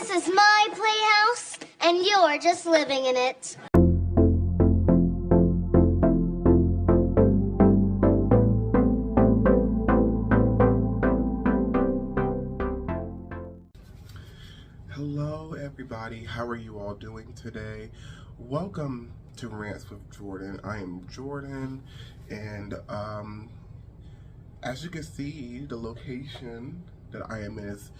This is my playhouse, and you're just living in it. Hello everybody, how are you all doing today? Welcome to Rants with Jordan. I am Jordan, and as you can see, the location that I am in is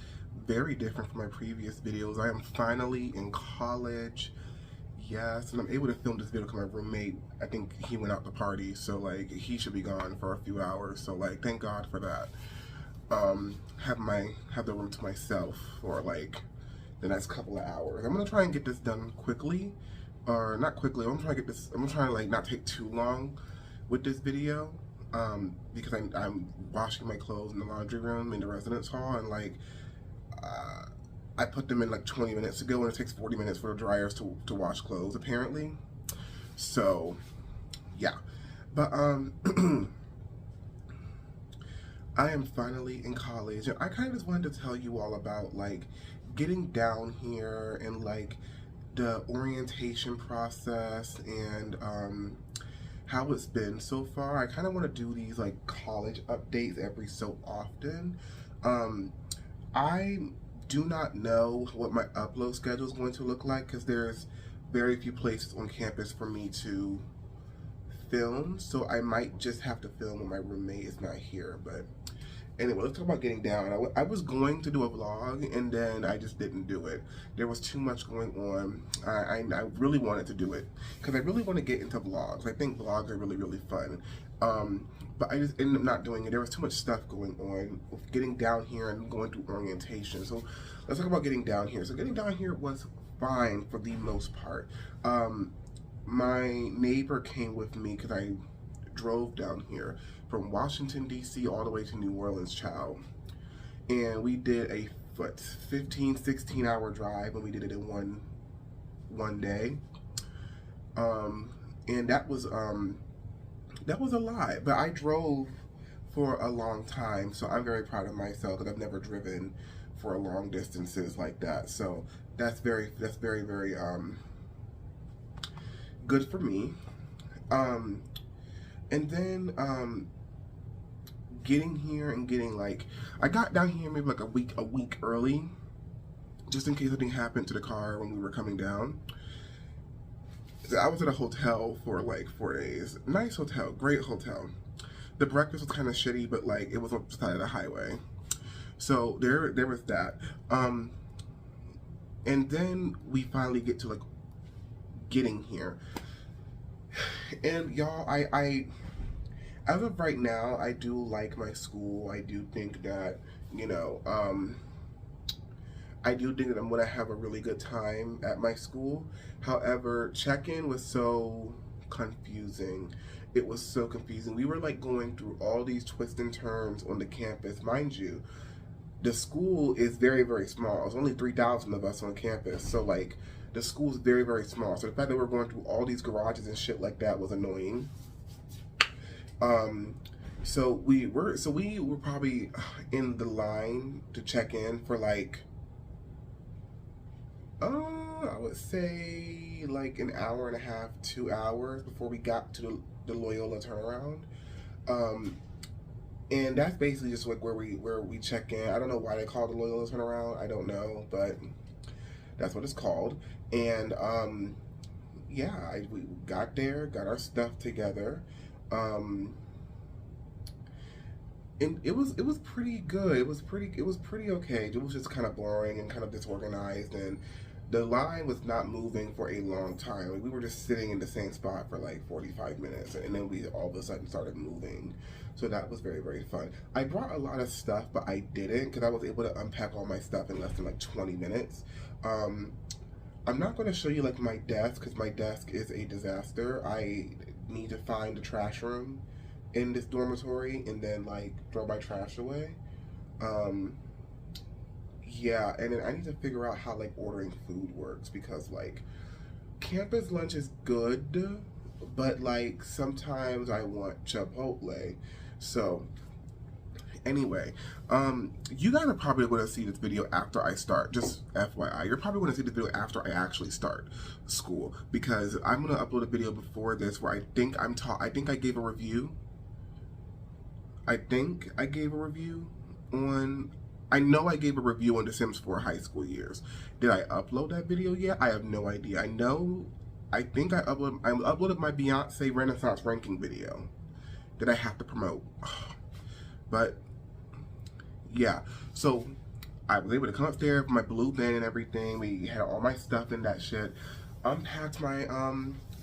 very different from my previous videos. I am finally in college, yes, and I'm able to film this video because my roommate, I think he went out to party, so like he should be gone for a few hours, so like thank God for that. Have the room to myself for like the next couple of hours. I'm gonna try and get this done quickly, or not quickly. I'm gonna try to like not take too long with this video, because I'm washing my clothes in the laundry room in the residence hall, and like I put them in like 20 minutes ago, and it takes 40 minutes for the dryers to wash clothes apparently. So yeah, but I am finally in college, and I kind of just wanted to tell you all about like getting down here and like the orientation process and how it's been so far. I kind of want to do these like college updates every so often. I do not know what my upload schedule is going to look like because there's very few places on campus for me to film, so I might just have to film when my roommate is not here. But anyway, let's talk about getting down. I was going to do a vlog, and then I just didn't do it. There was too much going on. I really wanted to do it because I really want to get into vlogs. I think vlogs are really, really fun. But I just ended up not doing it. There was too much stuff going on with getting down here and going through orientation. So let's talk about getting down here. So getting down here was fine for the most part. My neighbor came with me because I drove down here from Washington, D.C. all the way to New Orleans, child. And we did a 15, 16 hour drive, and we did it in one day. And that was a lot, but I drove for a long time, so I'm very proud of myself because I've never driven for long distances like that. So that's very, very good for me. And then getting here and getting like, I got down here maybe like a week early, just in case anything happened to the car when we were coming down. So I was at a hotel for like 4 days. Nice hotel, great hotel. The breakfast was kind of shitty, but like it was on the side of the highway. So there was that. And then we finally get to like getting here. And y'all, I as of right now, I do like my school. I do think that, you know, I do think that I'm going to have a really good time at my school. However, check-in was so confusing. It was so confusing. We were like going through all these twists and turns on the campus. Mind you, the school is very, very small. There's only 3,000 of us on campus. So like the school is very, very small. So the fact that we're going through all these garages and shit like that was annoying. So we were probably in the line to check in for like, I would say like an hour and a half, 2 hours before we got to the Loyola turnaround. And that's basically just like where we check in. I don't know why they call it the Loyola turnaround. I don't know, but that's what it's called. And yeah, we got there, got our stuff together. And it was pretty good. It was pretty okay. It was just kind of boring and kind of disorganized, and the line was not moving for a long time. Like, we were just sitting in the same spot for like 45 minutes, and then we all of a sudden started moving. So that was very, very fun. I brought a lot of stuff, but I didn't because I was able to unpack all my stuff in less than like 20 minutes. I'm not going to show you like my desk because my desk is a disaster. I need to find the trash room in this dormitory and then like throw my trash away. Yeah, and then I need to figure out how like ordering food works because like campus lunch is good, but like sometimes I want Chipotle. So Anyway, you guys are probably going to see this video after I start. Just FYI, you're probably going to see this video after I actually start school, because I'm going to upload a video before this where I think I gave a review. I think I gave a review on. I know I gave a review on The Sims 4 high school years. Did I upload that video yet? I have no idea. I think I uploaded my Beyonce Renaissance ranking video that I have to promote. But yeah, so I was able to come upstairs with my blue bin and everything. We had all my stuff in that shit. Unpacked my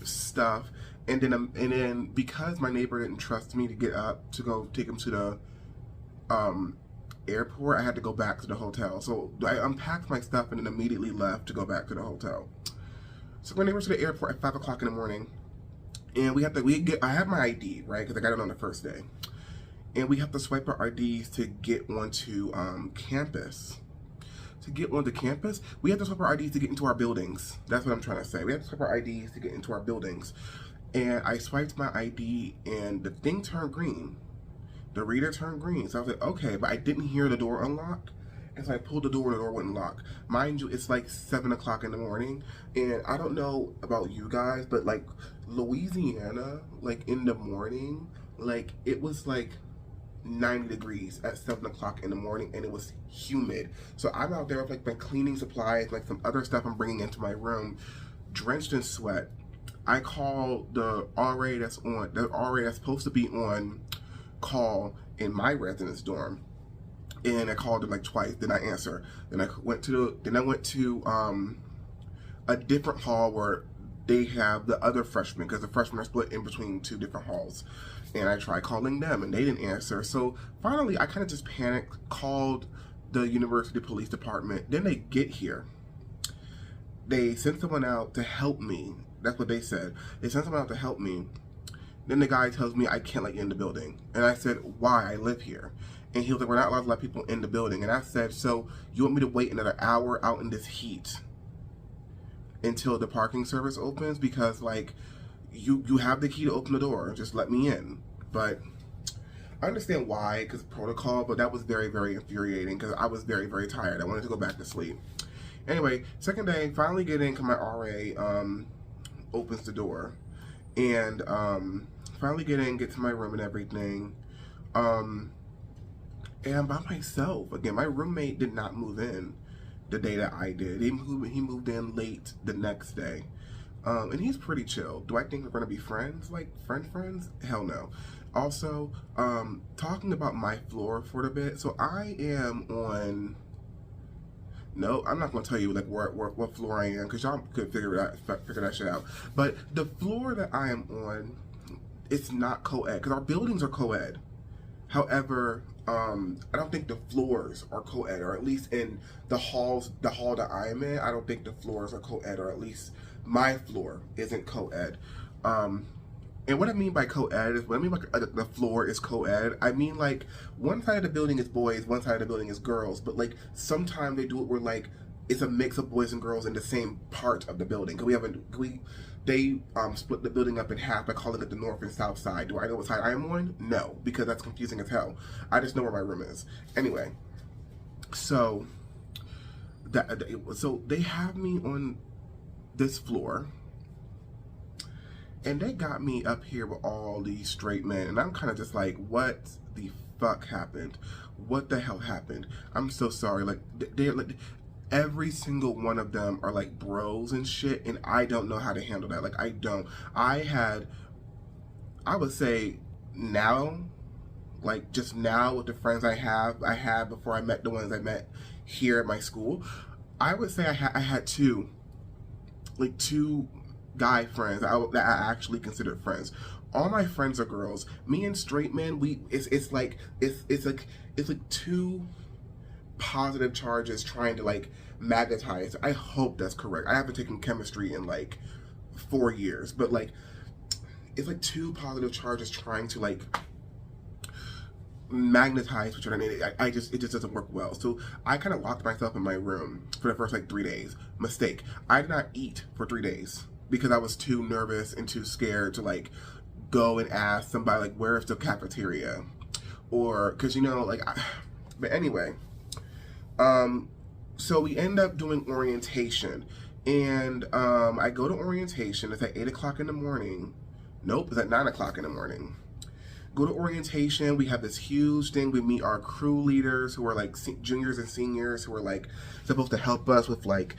stuff, and then because my neighbor didn't trust me to get up to go take him to the airport, I had to go back to the hotel. So I unpacked my stuff and then immediately left to go back to the hotel. So my neighbor to the airport at 5 o'clock in the morning, and I have my ID, right, because I got it on the first day, and we have to swipe our IDs to get onto campus. To get onto campus, we have to swipe our IDs to get into our buildings. That's what I'm trying to say. We have to swipe our IDs to get into our buildings. And I swiped my ID, and the thing turned green. The reader turned green. So I was like, okay, but I didn't hear the door unlock. And so I pulled the door wouldn't lock. Mind you, it's like 7 o'clock in the morning. And I don't know about you guys, but like Louisiana, like in the morning, like it was like 90 degrees at 7 o'clock in the morning, and it was humid. So I'm out there with like my cleaning supplies, like some other stuff I'm bringing into my room, drenched in sweat. I call the RA that's supposed to be on call in my residence dorm, and I called him like twice. Did not answer. Then I went to a different hall where they have the other freshmen, because the freshmen are split in between 2 different halls. And I tried calling them, and they didn't answer. So finally, I kind of just panicked, called the university police department. Then they get here. They sent someone out to help me. That's what they said. They sent someone out to help me. Then the guy tells me I can't let you in the building. And I said, why? I live here. And he was like, we're not allowed to let people in the building. And I said, so you want me to wait another hour out in this heat until the parking service opens? Because like, you have the key to open the door. Just let me in. But I understand why, because protocol, but that was very, very infuriating because I was very, very tired. I wanted to go back to sleep. Anyway, second day, finally get in, because my RA opens the door. And finally get in, get to my room and everything. And I'm by myself. Again, my roommate did not move in the day that I did. He moved in late the next day. And he's pretty chill. Do I think we're gonna be friends? Like friends? Hell no. Also, talking about my floor for a bit. So I am on. No, I'm not gonna tell you like what floor I am, because y'all could figure that shit out. But the floor that I am on, it's not co-ed, because our buildings are co-ed. However, I don't think the floors are co-ed, or at least in the hall that I am in, I don't think the floors are co-ed, or at least my floor isn't co-ed. And what I mean by co-ed is, what I mean by the floor is co-ed, I mean like one side of the building is boys, one side of the building is girls, but like sometimes they do it where like it's a mix of boys and girls in the same part of the building. They split the building up in half by calling it the north and south side. Do I know what side I am on? No, because that's confusing as hell. I just know where my room is. Anyway, so they have me on this floor, and they got me up here with all these straight men, and I'm kind of just like, what the fuck happened? What the hell happened? I'm so sorry. Like, they're like, every single one of them are like bros and shit, and I don't know how to handle that. Like, I don't. I would say now, like just now with the friends I had before I met the ones I met here at my school, I would say I had two guy friends that I actually considered friends. All my friends are girls. Me and straight men, it's like two positive charges trying to like magnetize. I hope that's correct. I haven't taken chemistry in like 4 years, but like it's like two positive charges trying to like magnetize which it just doesn't work well. So I kind of locked myself in my room for the first like 3 days. Mistake. I did not eat for 3 days because I was too nervous and too scared to like go and ask somebody like, where's the cafeteria? or because but anyway, so we end up doing orientation, and I go to orientation. It's at 8 o'clock in the morning. Nope, it's at 9 o'clock in the morning. Go to orientation. We have this huge thing. We meet our crew leaders who are like juniors and seniors who are like supposed to help us with like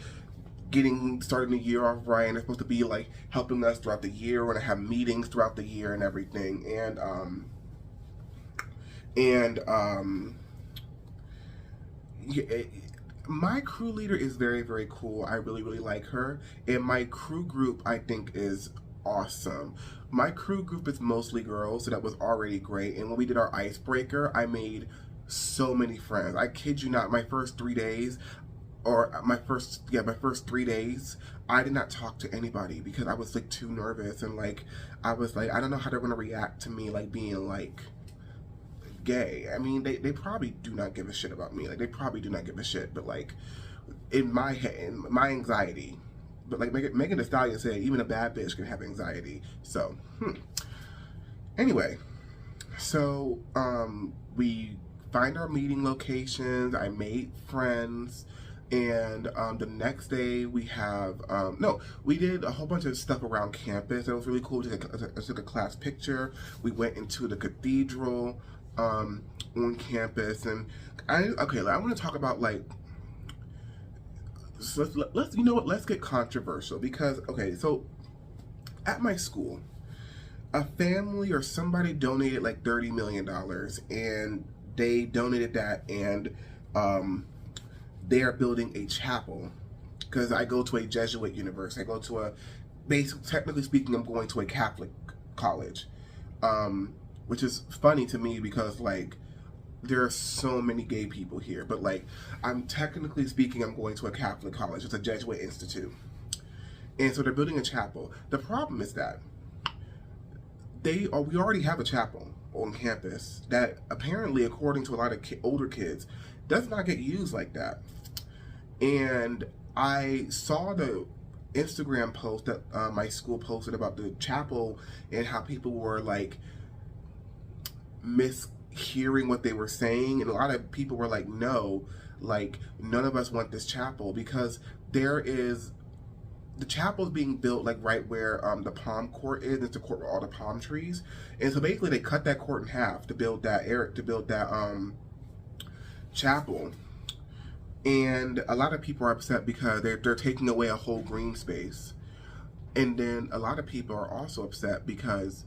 starting the year off right, and they're supposed to be like helping us throughout the year. We're gonna have meetings throughout the year and everything. Yeah, my crew leader is very, very cool. I really, really like her, and my crew group I think is awesome. My crew group is mostly girls, so that was already great. And when we did our icebreaker, I made so many friends. I kid you not, my first 3 days, my first 3 days, I did not talk to anybody because I was like too nervous, and like I was like, I don't know how they're gonna react to me like being like gay. I mean, they probably do not give a shit about me. Like they probably do not give a shit, but like in my head, in my anxiety. But like Megan Thee Stallion said, even a bad bitch can have anxiety. So, anyway, so we find our meeting locations. I made friends, and the next day we have we did a whole bunch of stuff around campus. It was really cool. I took a class picture. We went into the cathedral on campus, and I want to talk about like. So let's you know what, let's get controversial, because so at my school, a family or somebody donated like $30 million, and they donated that, and they are building a chapel, because I go to a Jesuit university. I go to technically speaking, I'm going to a Catholic college, which is funny to me because like there are so many gay people here, but like I'm technically speaking, I'm going to a Catholic college. It's a Jesuit institute, and so they're building a chapel. The problem is that we already have a chapel on campus that apparently, according to a lot of older kids, does not get used like that. And I saw the Instagram post that my school posted about the chapel and how people were like mishearing what they were saying, and a lot of people were like, no, like none of us want this chapel, because the chapel is being built like right where the palm court is. It's the court with all the palm trees, and so basically they cut that court in half to build that chapel. And a lot of people are upset because they're taking away a whole green space. And then a lot of people are also upset because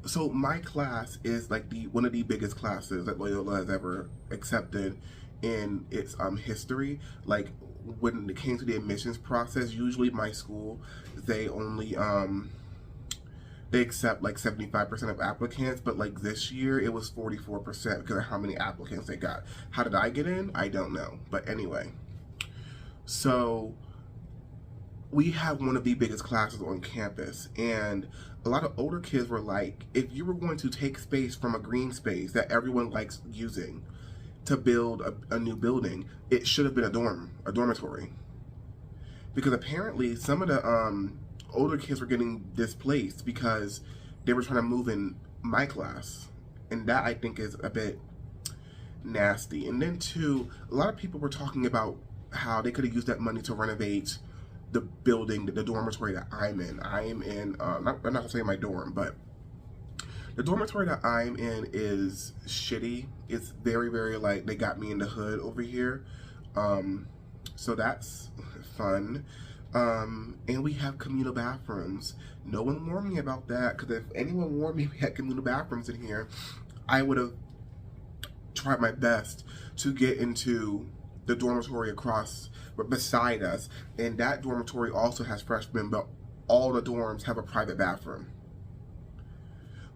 so my class is like one of the biggest classes that Loyola has ever accepted in its history. Like when it came to the admissions process, usually my school, they only they accept like 75% of applicants, but like this year it was 44% because of how many applicants they got. How did I get in? I don't know. But anyway, so we have one of the biggest classes on campus, and a lot of older kids were like, if you were going to take space from a green space that everyone likes using to build a new building, it should have been a dormitory. Because apparently some of the older kids were getting displaced because they were trying to move in my class, and that I think is a bit nasty. And then too, a lot of people were talking about how they could have used that money to renovate the building, the dormitory that I'm in. I am in, I'm not gonna say my dorm, but the dormitory that I'm in is shitty. It's very, very like, they got me in the hood over here. So that's fun. And we have communal bathrooms. No one warned me about that, because if anyone warned me we had communal bathrooms in here, I would have tried my best to get into the dormitory beside us. And that dormitory also has freshmen, but all the dorms have a private bathroom.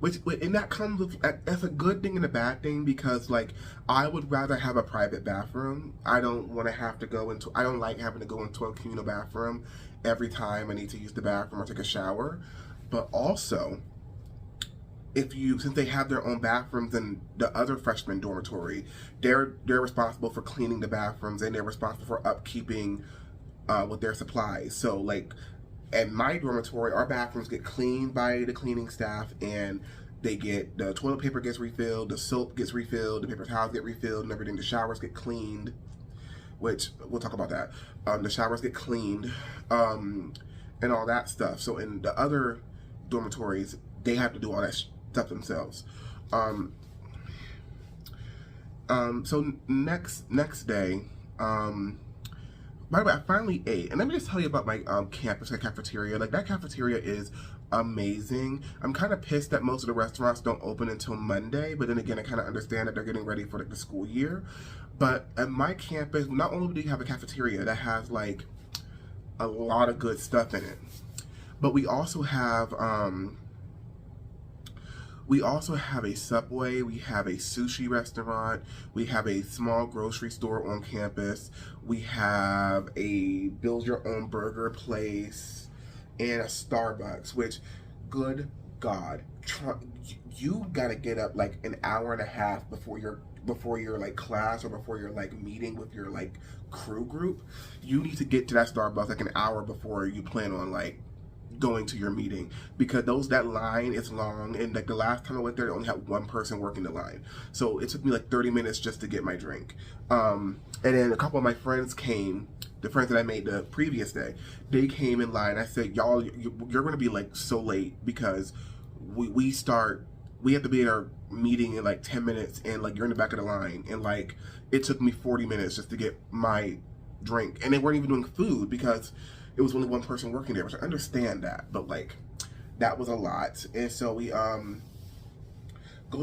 And that comes with, that's a good thing and a bad thing, because like I would rather have a private bathroom. I don't want to have to I don't like having to go into a communal bathroom every time I need to use the bathroom or take a shower. But also, since they have their own bathrooms in the other freshman dormitory, they're responsible for cleaning the bathrooms, and they're responsible for upkeeping with their supplies. So like, at my dormitory, our bathrooms get cleaned by the cleaning staff, and the toilet paper gets refilled, the soap gets refilled, the paper towels get refilled, and everything. The showers get cleaned, which we'll talk about that. The showers get cleaned, and all that stuff. So in the other dormitories, they have to do all that stuff themselves. So next day, by the way, I finally ate, and let me just tell you about my campus cafeteria. Like, that cafeteria is amazing. I'm kind of pissed that most of the restaurants don't open until Monday, but then again, I kind of understand that they're getting ready for like the school year. But at my campus, not only do you have a cafeteria that has like a lot of good stuff in it, but we also have a Subway, we have a sushi restaurant, we have a small grocery store on campus, we have a build your own burger place, and a Starbucks, which, good God, you gotta get up like an hour and a half before your like class or before your like meeting with your like crew group. You need to get to that Starbucks like an hour before you plan on like going to your meeting, because that line is long, and like the last time I went there, they only had one person working the line, so it took me like 30 minutes just to get my drink. And then a couple of my friends came, the friends that I made the previous day, they came in line. I said, y'all, you're gonna be like so late because we have to be at our meeting in like 10 minutes, and like you're in the back of the line, and like it took me 40 minutes just to get my drink, and they weren't even doing food because it was only one person working there, which I understand that, but like that was a lot. And so we go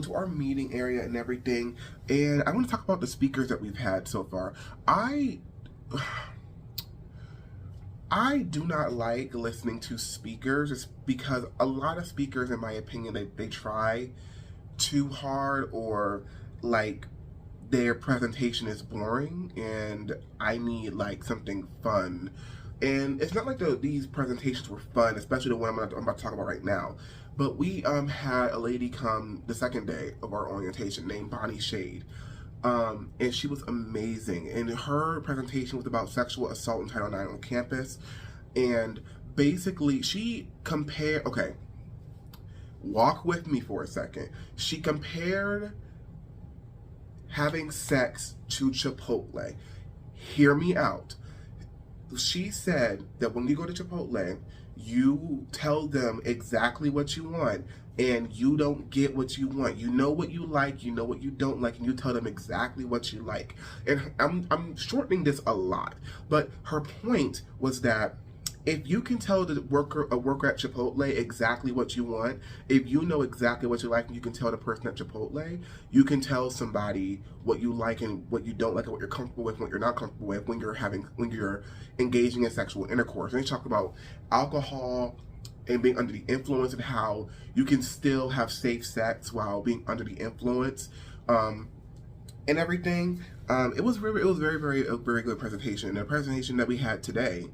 to our meeting area and everything, and I want to talk about the speakers that we've had so far. I do not like listening to speakers. It's because a lot of speakers, in my opinion, they try too hard, or like their presentation is boring, and I need like something fun. And it's not like these presentations were fun, especially the one I'm about to talk about right now. But we had a lady come the second day of our orientation named Bonnie Shade. And she was amazing. And her presentation was about sexual assault in Title IX on campus. And basically she compared, okay, walk with me for a second. She compared having sex to Chipotle. Hear me out. She said that when you go to Chipotle, you tell them exactly what you want, and you don't get what you want. You know what you like, you know what you don't like, and you tell them exactly what you like. And I'm shortening this a lot, but her point was that if you can tell a worker at Chipotle exactly what you want, if you know exactly what you like and you can tell the person at Chipotle, you can tell somebody what you like and what you don't like, and what you're comfortable with and what you're not comfortable with when you're engaging in sexual intercourse. And they talk about alcohol and being under the influence, and how you can still have safe sex while being under the influence, and everything. It was a very good presentation. And the presentation that we had today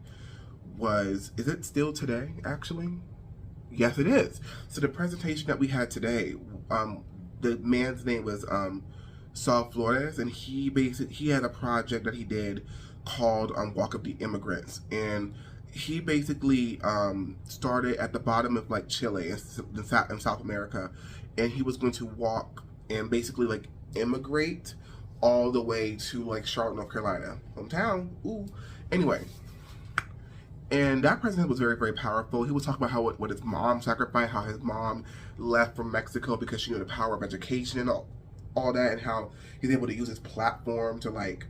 is it still today, actually? Yes, it is. So the presentation that we had today, the man's name was Saul Flores, and he had a project that he did called Walk of the Immigrants, and he basically started at the bottom of like Chile in South America, and he was going to walk and basically like immigrate all the way to like Charlotte, North Carolina, hometown. Ooh. Anyway. And that president was very, very powerful. He was talking about what his mom sacrificed, how his mom left from Mexico because she knew the power of education and all that, and how he's able to use his platform to like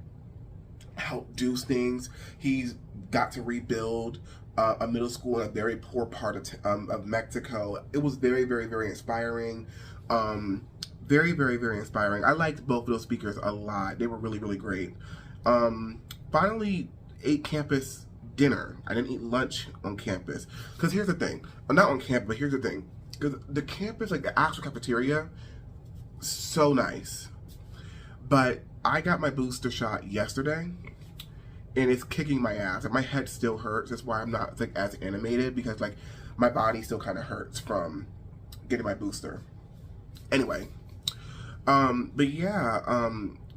help do things. He's got to rebuild a middle school in a very poor part of Mexico. It was very, very, very inspiring. Very, very, very inspiring. I liked both of those speakers a lot. They were really, really great. Finally ate campus dinner. I didn't eat lunch on campus. Because here's the thing. Not on campus, but here's the thing. Because the campus, like the actual cafeteria, so nice. But I got my booster shot yesterday, and it's kicking my ass. And my head still hurts. That's why I'm not like as animated, because like my body still kind of hurts from getting my booster. Anyway. But yeah,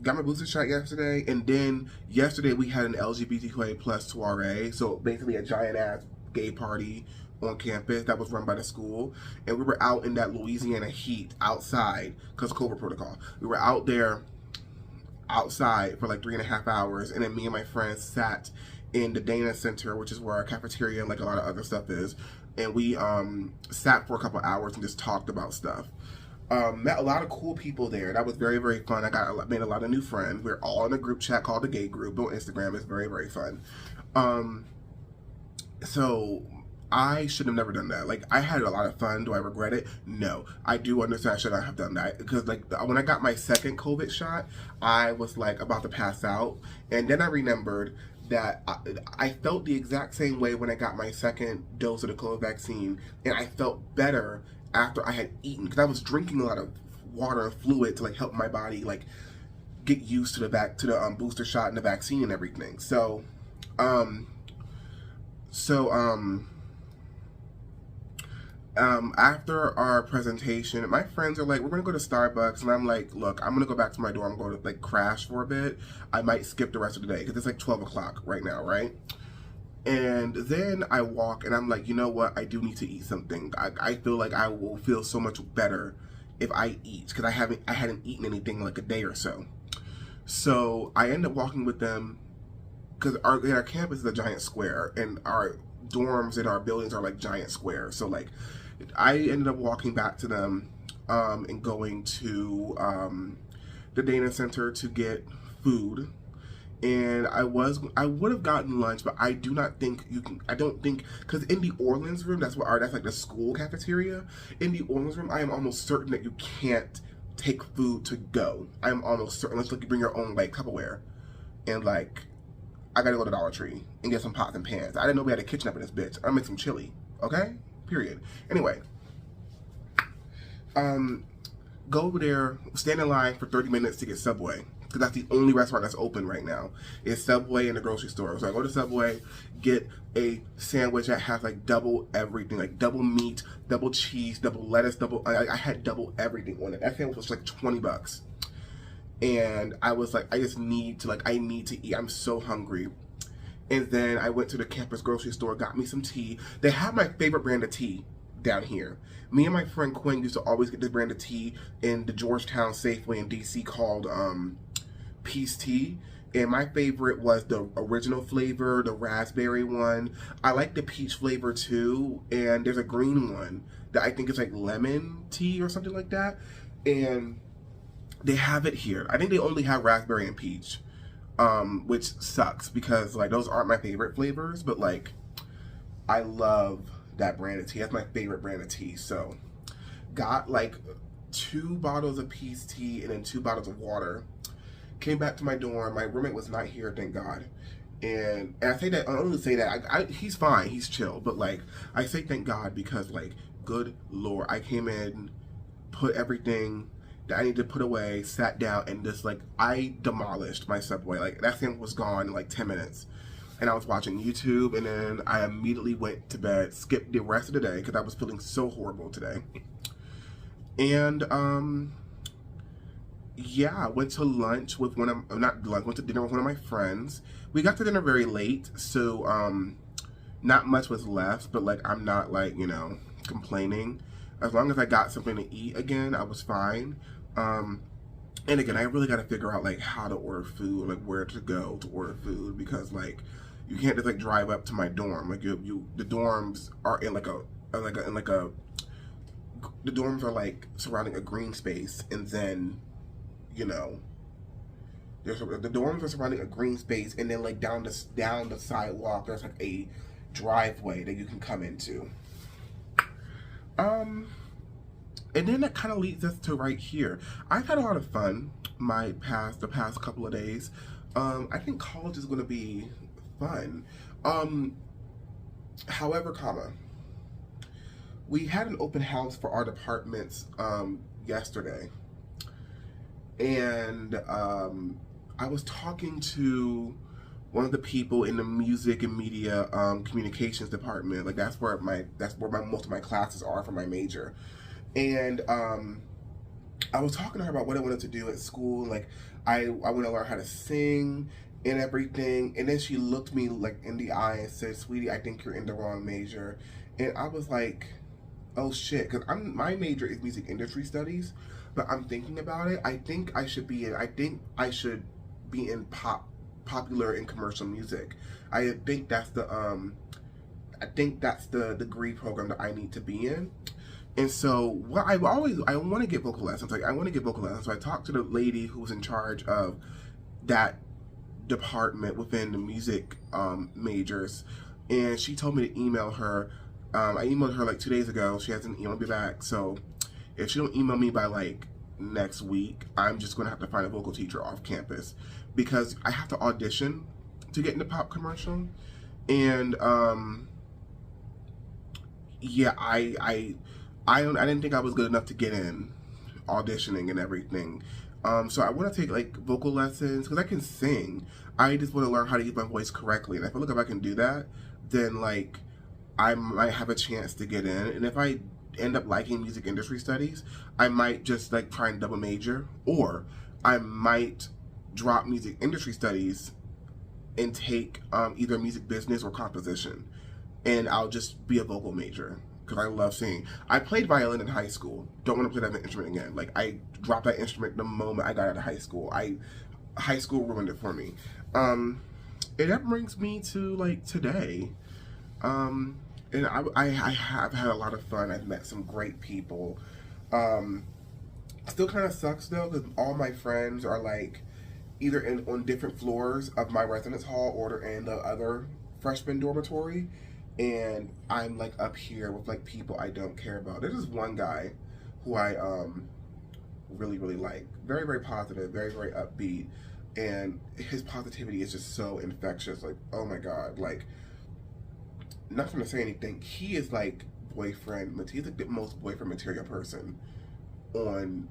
got my booster shot yesterday, and then yesterday we had an LGBTQIA+ soiree, so basically a giant ass gay party on campus that was run by the school, and we were out in that Louisiana heat outside because COVID protocol. We were out there outside for like 3.5 hours, and then me and my friends sat in the Dana Center, which is where our cafeteria and like a lot of other stuff is, and we sat for a couple hours and just talked about stuff. Met a lot of cool people there. That was very, very fun. Made a lot of new friends. We're all in a group chat called the Gay Group on Instagram. It's very, very fun. So I should have never done that. Like, I had a lot of fun. Do I regret it? No. I do understand I should not have done that. Because, like, when I got my second COVID shot, I was, like, about to pass out. And then I remembered that I felt the exact same way when I got my second dose of the COVID vaccine. And I felt better after I had eaten. Because I was drinking a lot of water and fluid to, like, help my body, like, get used to the booster shot and the vaccine and everything. After our presentation, my friends are like, we're gonna go to Starbucks, and I'm like, look, I'm gonna go back to my dorm, go to like crash for a bit. I might skip the rest of the day because it's like 12 o'clock right now, right? And then I walk, and I'm like, you know what? I do need to eat something. I feel like I will feel so much better if I eat, because I hadn't eaten anything in like a day or so. So I end up walking with them, because our campus is a giant square, and our dorms and our buildings are like giant squares. So like, I ended up walking back to them and going to the Dana Center to get food. And I would have gotten lunch, but I do not think you can. I don't think, because in the Orleans room, that's like the school cafeteria. In the Orleans room, I am almost certain that you can't take food to go. I am almost certain, unless like you bring your own like Tupperware. And like, I gotta go to Dollar Tree and get some pots and pans. I didn't know we had a kitchen up in this bitch. I'll make some chili, okay? Period. Anyway, go over there, stand in line for 30 minutes to get Subway, because that's the only restaurant that's open right now. It's Subway and the grocery store. So I go to Subway, get a sandwich that has like double everything, like double meat, double cheese, double lettuce, I had double everything on it. That sandwich was like $20. And I was like, I need to eat. I'm so hungry. And then I went to the campus grocery store, got me some tea. They have my favorite brand of tea down here. Me and my friend Quinn used to always get this brand of tea in the Georgetown Safeway in DC called Peace Tea. And my favorite was the original flavor, the raspberry one. I like the peach flavor too. And there's a green one that I think is like lemon tea or something like that. And they have it here. I think they only have raspberry and peach, which sucks because like those aren't my favorite flavors, but like I love that brand of tea. That's my favorite brand of tea. So got like 2 bottles of Peace Tea and then 2 bottles of water. Came back to my dorm. My roommate was not here, thank God. And I say that, I only say that, he's fine, he's chill, but like I say thank God because like, good Lord, I came in, put everything that I need to put away, sat down, and just like, I demolished my Subway. Like, that thing was gone in like 10 minutes. And I was watching YouTube, and then I immediately went to bed, skipped the rest of the day, because I was feeling so horrible today. And, yeah, I went to lunch with went to dinner with one of my friends. We got to dinner very late, so, not much was left, but like, I'm not like, you know, complaining. As long as I got something to eat again, I was fine. And again, I really got to figure out like how to order food, like where to go to order food, because like you can't just like drive up to my dorm. Like the dorms are in the dorms are like surrounding a green space, and then you know the dorms are surrounding a green space, and then like down the sidewalk there's like a driveway that you can come into. And then that kind of leads us to right here. I've had a lot of fun the past couple of days. I think college is going to be fun. However, we had an open house for our departments yesterday. And I was talking to one of the people in the music and media communications department. Like that's where most of my classes are for my major. And I was talking to her about what I wanted to do at school. Like I want to learn how to sing, and everything. And then she looked me like in the eye and said, "Sweetie, I think you're in the wrong major." And I was like, "Oh shit," because my major is music industry studies, but I'm thinking about it. I think I should be in. I think I should be in popular and commercial music. I think that's the degree program that I need to be in. And so what I want to get vocal lessons. Like I want to get vocal lessons. So I talked to the lady who's in charge of that department within the music majors, and she told me to email her. I emailed her like 2 days ago. She hasn't emailed me back. So if she don't email me by like next week, I'm just gonna have to find a vocal teacher off campus because I have to audition to get into pop commercial. And yeah, I didn't think I was good enough to get in auditioning and everything. So I want to take like vocal lessons because I can sing. I just want to learn how to use my voice correctly. And I feel like if I can do that, then like I might have a chance to get in. And if I end up liking music industry studies, I might just like try and double major, or I might drop music industry studies and take either music business or composition, and I'll just be a vocal major because I love singing. I played violin in high school. Don't want to play that instrument again. Like I dropped that instrument the moment I got out of high school. High school ruined it for me. And that brings me to like today. And I have had a lot of fun. I've met some great people. Still kind of sucks though because all my friends are like either on different floors of my residence hall or they're in the other freshman dormitory, and I'm like up here with like people I don't care about. There's this one guy who I really like, very very positive, very very upbeat, and his positivity is just so infectious. Like oh my god, like not gonna say anything. He is like boyfriend. He's like the most boyfriend material person on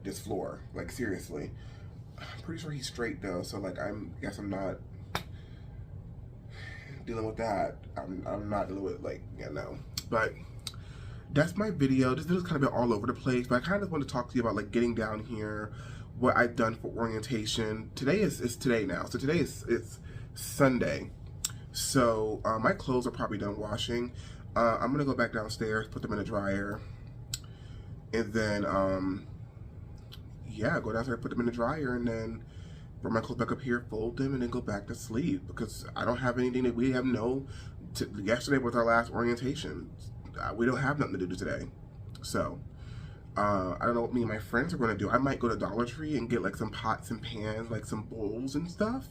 this floor. Like seriously. I'm pretty sure he's straight though, so like guess I'm not dealing with that. I'm not dealing with like no. But that's my video. This video's kind of been all over the place, but I kind of want to talk to you about like getting down here, what I've done for orientation. Today is today now, so today it's Sunday. So my clothes are probably done washing. I'm gonna go back downstairs, put them in the dryer, and then yeah, go downstairs, put them in the dryer, and then bring my clothes back up here, fold them, and then go back to sleep because I don't have anything that we have yesterday was our last orientation. We don't have nothing to do today. So I don't know what me and my friends are going to do. I might go to Dollar Tree and get like some pots and pans, like some bowls and stuff,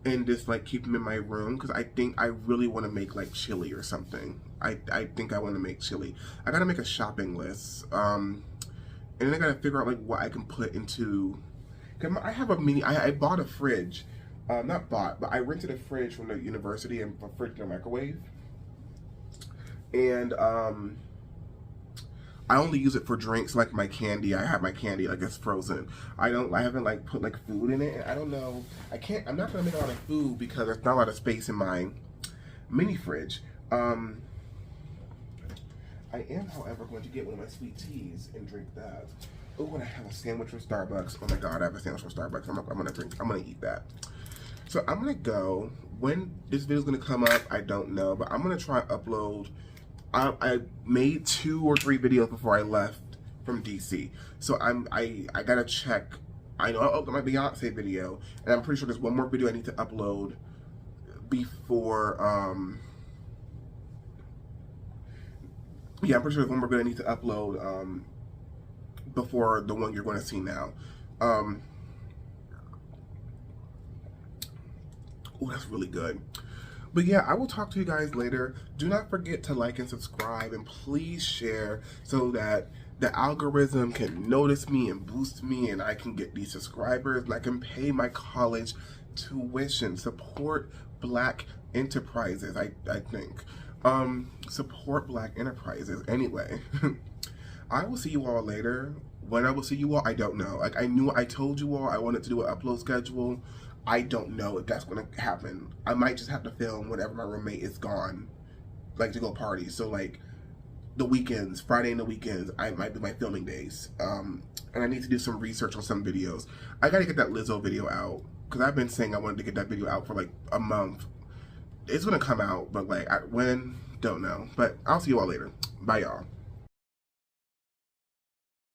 and just like keep them in my room because I think I really want to make like chili or something. I think I want to make chili. I gotta make a shopping list. And then I gotta figure out like what I can put into. I have a mini. I bought a fridge, not bought, but I rented a fridge from the university and a fridge and a microwave. And I only use it for drinks, like my candy. I have my candy like it's frozen. I haven't like put like food in it. And I don't know. I'm not gonna make a lot of food because there's not a lot of space in my mini fridge. I am, however, going to get one of my sweet teas and drink that. Oh, when I have a sandwich from Starbucks. Oh my god, I have a sandwich from Starbucks. I'm gonna eat that. So I'm gonna go. When this video is gonna come up, I don't know, but I'm gonna try and upload. I made 2 or 3 videos before I left from DC. So I gotta check. I know I uploaded my Beyonce video, and I'm pretty sure there's one more video I need to upload before yeah, I'm pretty sure there's one more video I need to upload before the one you're going to see now. Oh, that's really good. But yeah, I will talk to you guys later. Do not forget to like and subscribe, and please share so that the algorithm can notice me and boost me, and I can get these subscribers and I can pay my college tuition. Support Black enterprises, I think. Support Black enterprises. Anyway, I will see you all later. When I will see you all, I don't know. Like I told you all I wanted to do an upload schedule. I don't know if that's going to happen. I might just have to film whenever my roommate is gone, like to go party. So like the weekends, Friday and the weekends, I might be my filming days. And I need to do some research on some videos. I got to get that Lizzo video out. because I've been saying I wanted to get that video out for like a month. It's gonna come out, but like when, don't know. But I'll see you all later. Bye, y'all.